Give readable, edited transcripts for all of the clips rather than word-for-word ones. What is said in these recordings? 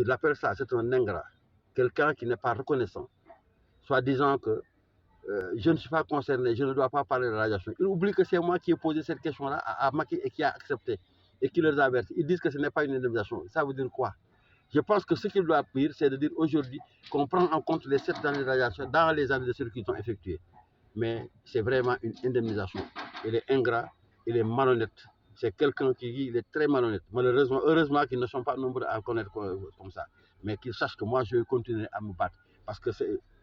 Il appelle ça, c'est un ingrat. Quelqu'un qui n'est pas reconnaissant. Soit disant que je ne suis pas concerné, je ne dois pas parler de la radiation. Il oublie que c'est moi qui ai posé cette question-là à Maki et qui a accepté et qui leur a averti. Ils disent que ce n'est pas une indemnisation. Ça veut dire quoi? Je pense que ce qu'il doit dire, c'est de dire aujourd'hui qu'on prend en compte les 7 années de radiation dans les années de circuit qui sont effectuées. Mais c'est vraiment une indemnisation. Il est ingrat, il est malhonnête. C'est quelqu'un qui il est très malhonnête. Malheureusement, heureusement qu'ils ne sont pas nombreux à connaître comme ça. Mais qu'ils sachent que moi, je vais continuer à me battre. Parce que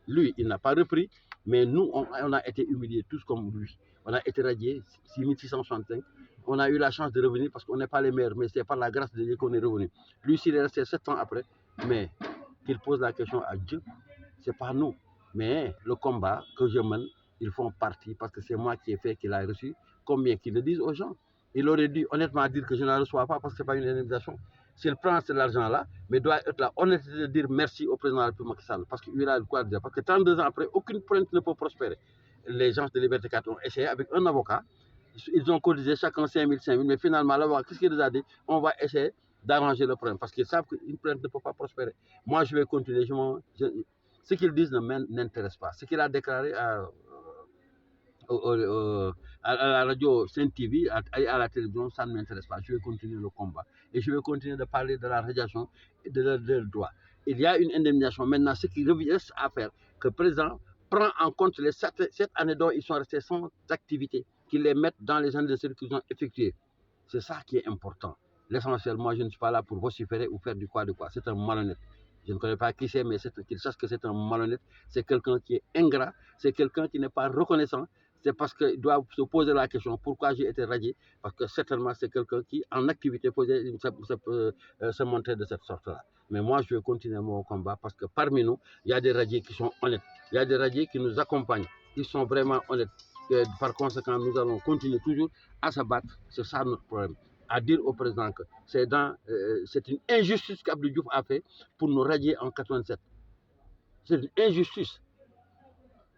lui, il n'a pas repris, mais nous, on a été humiliés tous comme lui. On a été radiés, 6665. On a eu la chance de revenir parce qu'on n'est pas les meilleurs, mais c'est par la grâce de Dieu qu'on est revenu. Lui, s'il est resté 7 ans après, mais qu'il pose la question à Dieu, c'est pas nous. Mais le combat que je mène, ils font partie parce que c'est moi qui ai fait qu'il a reçu. Combien qu'ils le disent aux gens? Il aurait dû honnêtement dire que je ne la reçois pas parce que ce n'est pas une indemnisation. S'il prend cet argent-là, mais doit être la honnêteté de dire merci au président de la République Macky Sall parce qu'il a le quoi dire. Parce que 32 ans après, aucune plainte ne peut prospérer. Les gens de Liberté 4 ont essayé avec un avocat. Ils ont cotisé chacun 5 000, mais finalement, l'avocat, qu'est-ce qu'il nous a dit? On va essayer d'arranger le problème parce qu'ils savent qu'une plainte ne peut pas prospérer. Moi, je vais continuer. Ce qu'ils disent ne m'intéresse pas. Ce qu'il a déclaré à la radio Saint TV, à la télévision, ça ne m'intéresse pas. Je vais continuer le combat. Et je vais continuer de parler de la radiation et de leurs droits. Il y a une indemnisation. Maintenant, ce qui revient à faire, que le président prend en compte les 7 années dont ils sont restés sans activité, qu'il les mette dans les années de service qu'ils ont effectuées. C'est ça qui est important. L'essentiel, moi, je ne suis pas là pour vociférer ou faire du quoi de quoi. C'est un malhonnête. Je ne connais pas qui c'est, mais qu'il sache que c'est un malhonnête. C'est quelqu'un qui est ingrat. C'est quelqu'un qui n'est pas reconnaissant. C'est parce qu'il doit se poser la question pourquoi j'ai été radié. Parce que certainement, c'est quelqu'un qui, en activité, faisait se montrer de cette sorte-là. Mais moi, je vais continuer mon combat parce que parmi nous, il y a des radiés qui sont honnêtes. Il y a des radiés qui nous accompagnent. Ils sont vraiment honnêtes. Et par conséquent, nous allons continuer toujours à se battre. C'est ça notre problème. À dire au président que c'est une injustice qu'Abdou Diouf a fait pour nous radier en 87. C'est une injustice.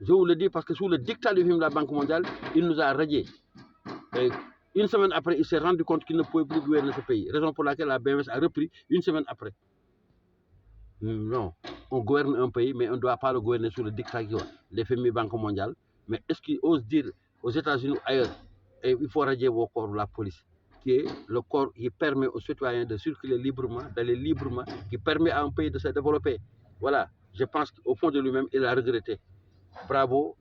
Je vous le dis parce que sous le dictat du film de la Banque mondiale, il nous a radiés. Et une semaine après, il s'est rendu compte qu'il ne pouvait plus gouverner ce pays. Raison pour laquelle la BMS a repris une semaine après. Non, on gouverne un pays, mais on ne doit pas le gouverner sous le dictat de l'FMI Banque mondiale. Mais est-ce qu'ils osent dire aux États-Unis ou ailleurs, et il faut radier vos corps de la police, qui est le corps qui permet aux citoyens de circuler librement, d'aller librement, qui permet à un pays de se développer. Voilà, je pense qu'au fond de lui-même, il a regretté. Bravo